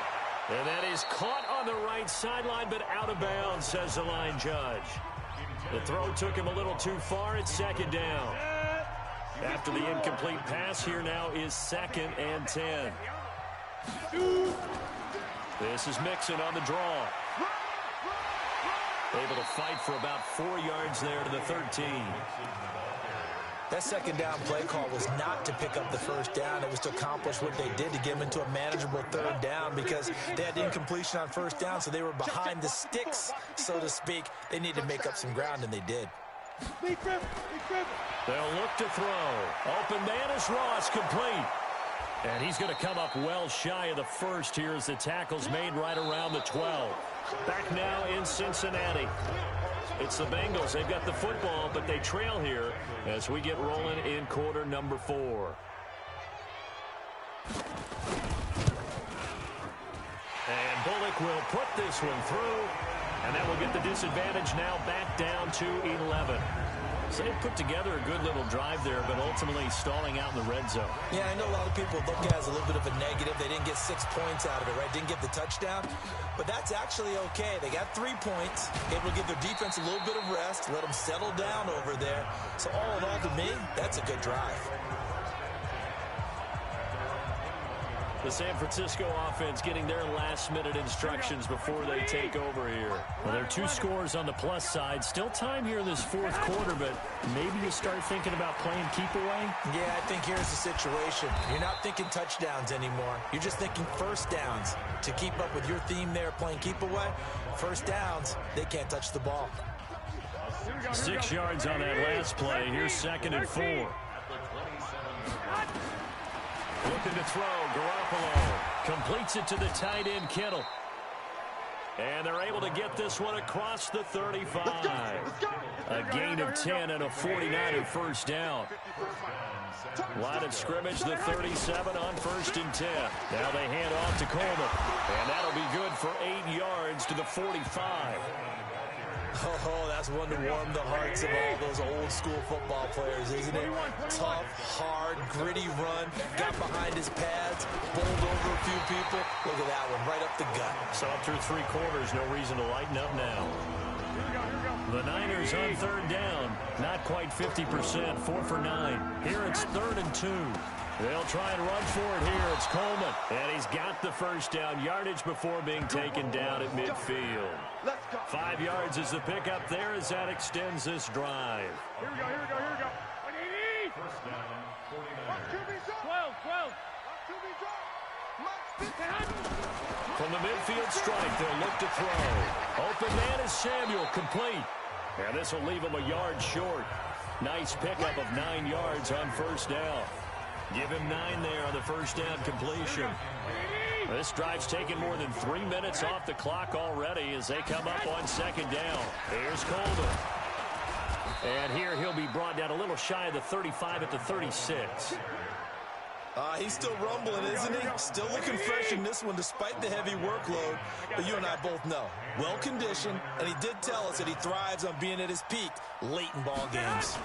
And that is caught on the right sideline, but out of bounds, says the line judge. The throw took him a little too far. It's 2nd down. After the incomplete pass, here now is 2nd and 10. This is Mixon on the draw. Able to fight for about 4 yards there to the 13. That 2nd down play call was not to pick up the 1st down. It was to accomplish what they did to get them into a manageable 3rd down because they had incompletion on 1st down, so they were behind the sticks, so to speak. They needed to make up some ground, and they did. They'll look to throw. Open man is Ross, complete. And he's going to come up well shy of the 1st here as the tackle's made right around the 12. Back now in Cincinnati. It's the Bengals. They've got the football, but they trail here as we get rolling in quarter number 4. And Bullock will put this one through, and that will get the disadvantage now back down to 11. So they put together a good little drive there, but ultimately stalling out in the red zone. Yeah, I know a lot of people look at it as a little bit of a negative. They didn't get 6 points out of it, right? Didn't get the touchdown. But that's actually okay. They got 3 points. Able to give their defense a little bit of rest, let them settle down over there. So all in all, to me, that's a good drive. The San Francisco offense getting their last-minute instructions before they take over here. Well, there are 2 scores on the plus side. Still time here in this 4th quarter, but maybe you start thinking about playing keep away? Yeah, I think here's the situation. You're not thinking touchdowns anymore. You're just thinking 1st downs. To keep up with your theme there, playing keep away, 1st downs, they can't touch the ball. 6 yards on that last play. Here's 2nd and 4. Looking to throw, Garoppolo completes it to the tight end, Kittle. And they're able to get this one across the 35. A gain of 10 and a 49er first down. Line of scrimmage, the 37 on 1st and 10. Now they hand off to Coleman. And that'll be good for 8 yards to the 45. Oh, that's one to warm the hearts of all those old-school football players, isn't it? Tough, hard, gritty run. Got behind his pads, bowled over a few people. Look at that one, right up the gut. So up through 3 quarters, no reason to lighten up now. The Niners on 3rd down. Not quite 50%, 4 for 9. Here it's 3rd and 2. They'll try and run for it here. It's Coleman. And he's got the first down yardage before being taken down at midfield. 5 yards is the pickup there as that extends this drive. Here we go. 180. First down, 49ers. 12. From the midfield strike, they'll look to throw. Open man is Samuel, complete. And this will leave him a yard short. Nice pickup of 9 yards on first down. Give him 9 there on the first down completion. This drive's taken more than 3 minutes off the clock already as they come up on 2nd down. Here's Coleman. And here he'll be brought down a little shy of the 35 at the 36. He's still rumbling, isn't he? Still looking fresh in this one despite the heavy workload. But you and I both know, well-conditioned, and he did tell us that he thrives on being at his peak late in ball games.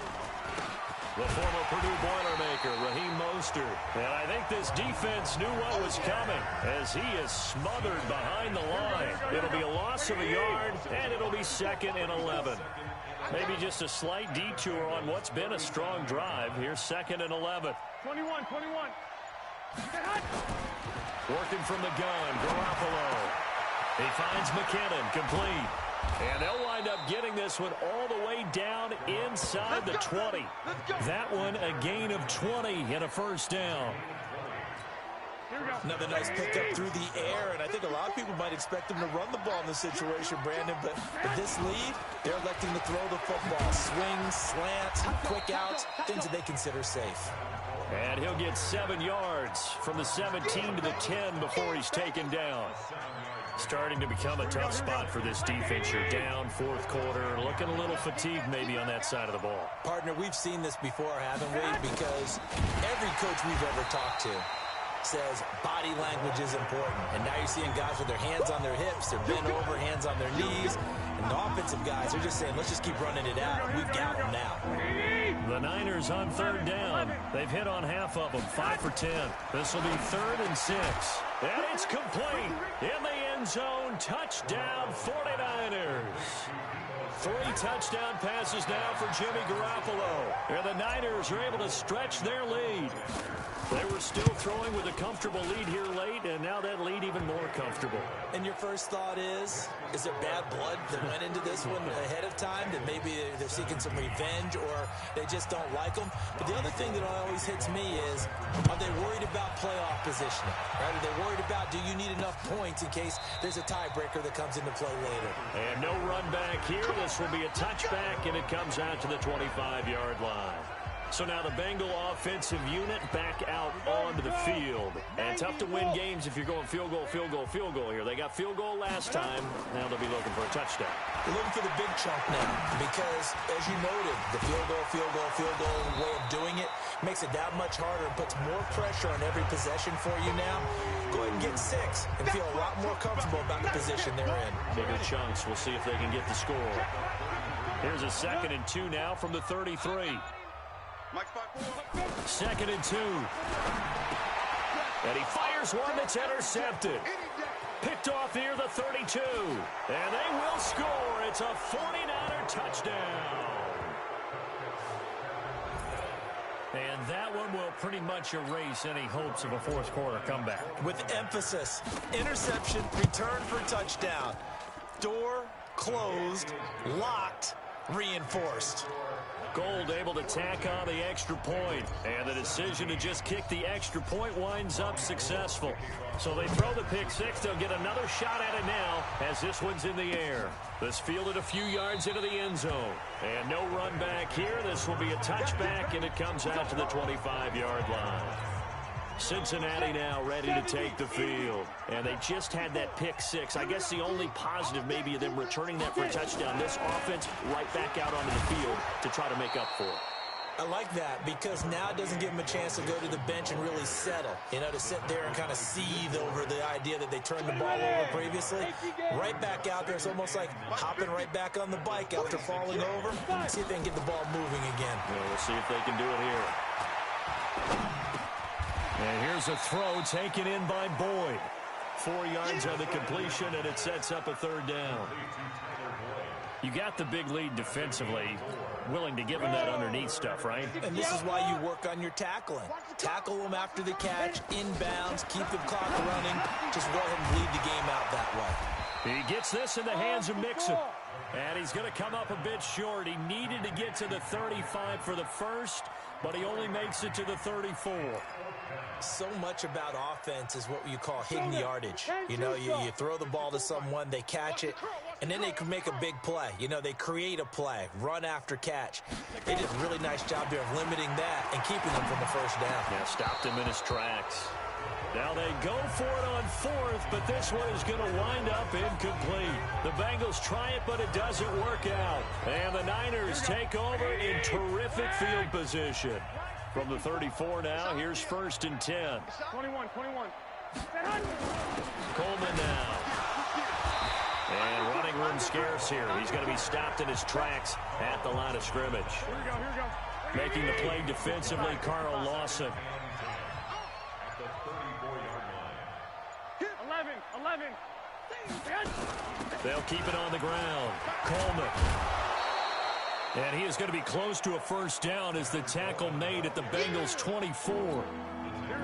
The former Purdue Boilermaker, Raheem Mostert. And I think this defense knew what was coming as he is smothered behind the line. It'll be a loss of a yard, and it'll be 2nd and 11. Maybe just a slight detour on what's been a strong drive. Here's 2nd and 11. 21. Working from the gun, Garoppolo. He finds McKinnon, complete. And they'll wind up getting this one all the way down inside the 20. That one a gain of 20 and a first down. Another nice pickup through the air, and I think a lot of people might expect them to run the ball in this situation, Brandon, but with this lead, they're electing to throw the football. Swings, slants, quick outs, things that they consider safe. And he'll get 7 yards from the 17 to the 10 before he's taken down. Starting to become a tough spot for this defense. You're down fourth quarter, looking a little fatigued maybe on that side of the ball. Partner, we've seen this before, haven't we? Because every coach we've ever talked to says body language is important. And now you're seeing guys with their hands on their hips, they're bent over, hands on their knees. And the offensive guys are just saying, let's just keep running it out. We've got them now. The Niners on third down. They've hit on half of them, 5 for 10. This will be 3rd and 6. And it's complete in the end zone. Touchdown, 49ers. 3 touchdown passes now for Jimmy Garoppolo. And the Niners are able to stretch their lead. They were still throwing with a comfortable lead here late, and now that lead even more comfortable. And your first thought is there bad blood that went into this one ahead of time, that maybe they're seeking some revenge or they just don't like them? But the other thing that always hits me is, are they worried about playoff positioning? Right? Are they worried about, do you need enough points in case there's a tiebreaker that comes into play later? And no run back here. This will be a touchback, and it comes out to the 25-yard line. So now the Bengal offensive unit back out onto the field. And tough to win games if you're going field goal, field goal, field goal here. They got field goal last time. Now they'll be looking for a touchdown. They're looking for the big chunk now because, as you noted, the field goal way of doing it makes it that much harder and puts more pressure on every possession for you now. Go ahead and get 6 and feel a lot more comfortable about the position they're in. Bigger chunks. We'll see if they can get the score. Here's a 2nd and 2 now from the 33. 2nd and 2. And he fires one that's intercepted. Picked off near the 32. And they will score. It's a 49er touchdown. And that one will pretty much erase any hopes of a fourth quarter comeback. With emphasis, interception, return for touchdown. Door closed, locked, reinforced. Gold able to tack on the extra point, and the decision to just kick the extra point winds up successful. So they throw the pick 6. They'll get another shot at it now as this one's in the air. This fielded a few yards into the end zone. And no run back here. This will be a touchback, and it comes out to the 25-yard line. Cincinnati now ready to take the field. And they just had that pick 6. I guess the only positive maybe of them returning that for a touchdown. This offense right back out onto the field to try to make up for it. I like that because now it doesn't give them a chance to go to the bench and really settle. You know, to sit there and kind of seethe over the idea that they turned the ball over previously. Right back out there. It's almost like hopping right back on the bike after falling over. See if they can get the ball moving again. Well, we'll see if they can do it here. And here's a throw taken in by Boyd. 4 yards on the completion, and it sets up a 3rd down. You got the big lead defensively. Willing to give them that underneath stuff, right? And this is why you work on your tackling. Tackle them after the catch, inbounds, keep the clock running. Just go ahead and bleed the game out that way. He gets this in the hands of Mixon. And he's going to come up a bit short. He needed to get to the 35 for the first, but he only makes it to the 34. So much about offense is what you call hidden yardage. You know, you throw the ball to someone, they catch it, and then they can make a big play. You know, they create a play, run after catch. They did a really nice job there of limiting that and keeping them from the first down. Yeah, stopped him in his tracks. Now they go for it on 4th, but this one is going to wind up incomplete. The Bengals try it, but it doesn't work out. And the Niners take over in terrific field position. From the 34 now, here's 1st and 10. 21. Coleman now. And running room scarce here. He's going to be stopped in his tracks at the line of scrimmage. Here we go. Making the play defensively, Carl Lawson. 11. They'll keep it on the ground. Coleman. And he is going to be close to a first down as the tackle made at the Bengals 24.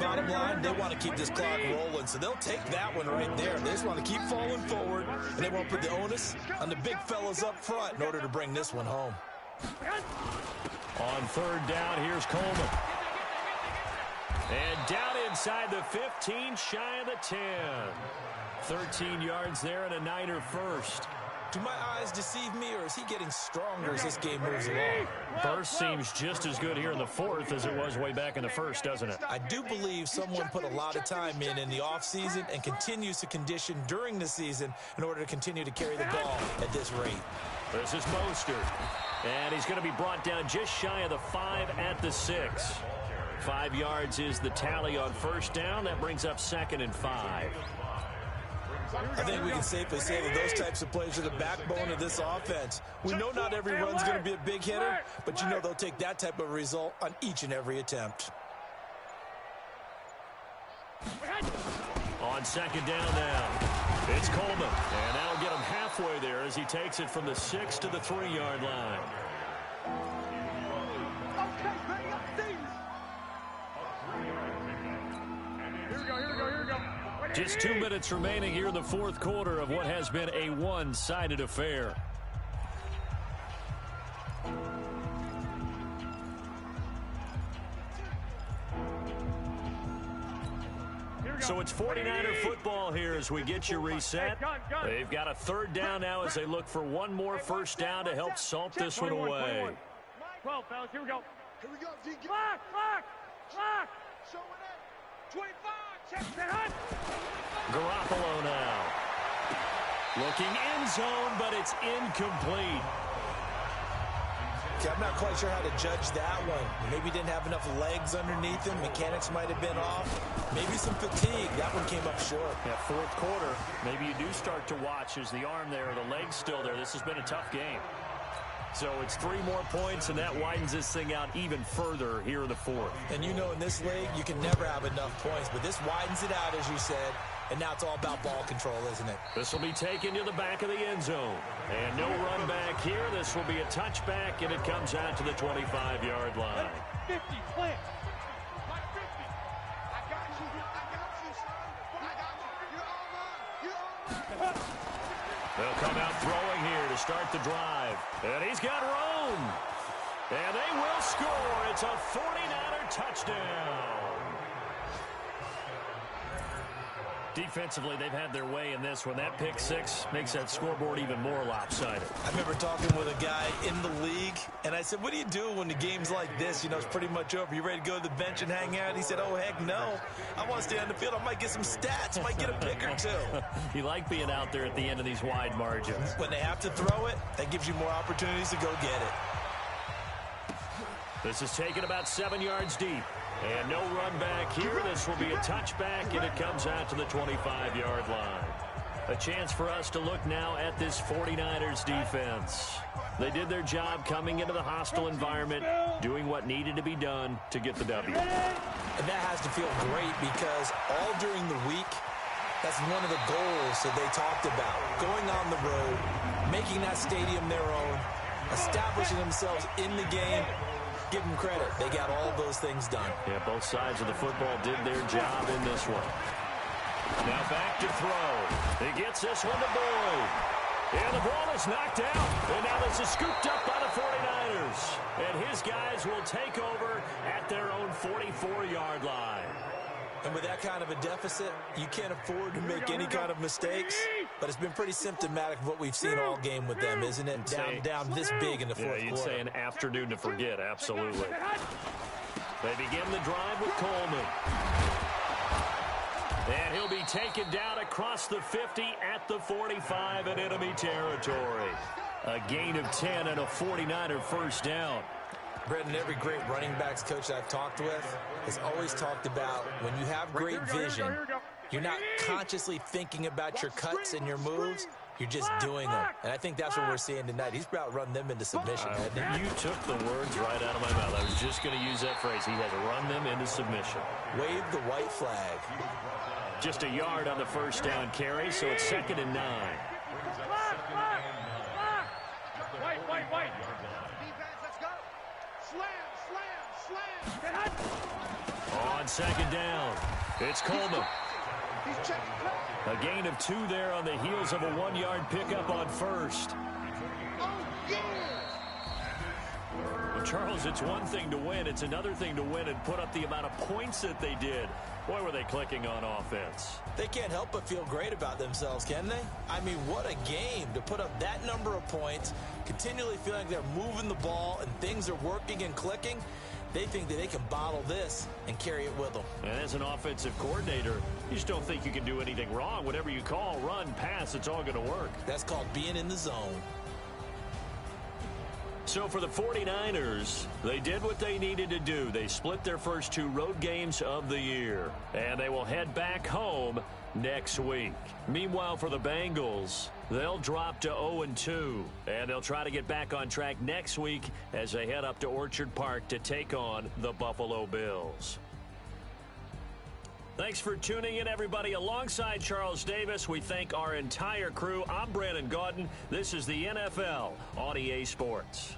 Bottom line, they want to keep this clock rolling, so they'll take that one right there. They just want to keep falling forward, and they won't put the onus on the big fellas up front in order to bring this one home. On third down, here's Coleman. And down inside the 15, shy of the 10. 13 yards there and a Niner first. Do my eyes deceive me, or is he getting stronger as this game moves along? Burst seems just as good here in the fourth as it was way back in the first, doesn't it? I do believe someone put a lot of time in the offseason and continues to condition during the season in order to continue to carry the ball at this rate. This is Mostert. And he's going to be brought down just shy of the 5 at the 6. 5 yards is the tally on first down. That brings up 2nd and 5. I think we can safely say that those types of plays are the backbone of this offense. We know not every run's going to be a big hitter, but you know they'll take that type of result on each and every attempt. On second down now, it's Coleman. And that'll get him halfway there as he takes it from the 6 to the 3-yard line. Just 2 minutes remaining here in the fourth quarter of what has been a one-sided affair. So it's 49er football here as we get you reset. They've got a third down now as they look for one more first down to help salt this one away. 12, fellas, here we go. Here we go, D. Clock! Showing it. 25. Check that. Garoppolo now. Looking end zone, but it's incomplete. Okay, I'm not quite sure how to judge that one. Maybe didn't have enough legs underneath him. Mechanics might have been off. Maybe some fatigue. That one came up short. Yeah, fourth quarter, maybe you do start to watch as the arm there, the leg's still there. This has been a tough game. So it's 3 more points, and that widens this thing out even further here in the fourth. And you know in this league, you can never have enough points, but this widens it out, as you said, and now it's all about ball control, isn't it? This will be taken to the back of the end zone. And no run back here. This will be a touchback, and it comes out to the 25-yard line. 50, plant. They'll come out throwing here to start the drive. And he's got room. And they will score. It's a 49er touchdown. Defensively, they've had their way in this one. That pick six makes that scoreboard even more lopsided. I remember talking with a guy in the league, and I said, what do you do when the game's like this? You know, it's pretty much over. You ready to go to the bench and hang out? He said, oh, heck no. I want to stay on the field. I might get some stats. Might get a pick or two. You like being out there at the end of these wide margins. When they have to throw it, that gives you more opportunities to go get it. This is taken about 7 yards deep. And no run back here. This will be a touchback, and it comes out to the 25-yard line. A chance for us to look now at this 49ers defense. They did their job coming into the hostile environment, doing what needed to be done to get the W. And that has to feel great because all during the week, that's one of the goals that they talked about. Going on the road, making that stadium their own, establishing themselves in the game. Give them credit. They got all of those things done. Yeah, both sides of the football did their job in this one. Now back to throw. He gets this one to Boyd. And the ball is knocked out. And now this is scooped up by the 49ers. And his guys will take over at their own 44-yard line. And with that kind of a deficit, you can't afford to make any kind of mistakes. But it's been pretty symptomatic of what we've seen all game with them, isn't it? Down this big in the fourth quarter. You'd say an afternoon to forget, absolutely. They begin the drive with Coleman. And he'll be taken down across the 50 at the 45 in enemy territory. A gain of 10 and a 49er first down. Brendan, every great running backs coach I've talked with has always talked about when you have great vision, you're not consciously thinking about your cuts and your moves. You're just doing them. And I think that's what we're seeing tonight. He's about run them into submission. You took the words right out of my mouth. I was just going to use that phrase. He has run them into submission. Wave the white flag. Just a yard on the first down carry, so it's 2nd and 9. White. Defense, let's go. Slam. On second down. It's Coleman. A gain of 2 there on the heels of a 1-yard pickup on first. Well, Charles, it's one thing to win. It's another thing to win and put up the amount of points that they did. Boy, were they clicking on offense. They can't help but feel great about themselves, can they? I mean, what a game to put up that number of points, continually feeling like they're moving the ball and things are working and clicking. They think that they can bottle this and carry it with them. And as an offensive coordinator, you just don't think you can do anything wrong. Whatever you call, run, pass, it's all going to work. That's called being in the zone. So for the 49ers, they did what they needed to do. They split their first 2 road games of the year, and they will head back home next week. Meanwhile, for the Bengals, they'll drop to 0-2, and they'll try to get back on track next week as they head up to Orchard Park to take on the Buffalo Bills. Thanks for tuning in, everybody. Alongside Charles Davis, we thank our entire crew. I'm Brandon Gaudin. This is the NFL on EA Sports.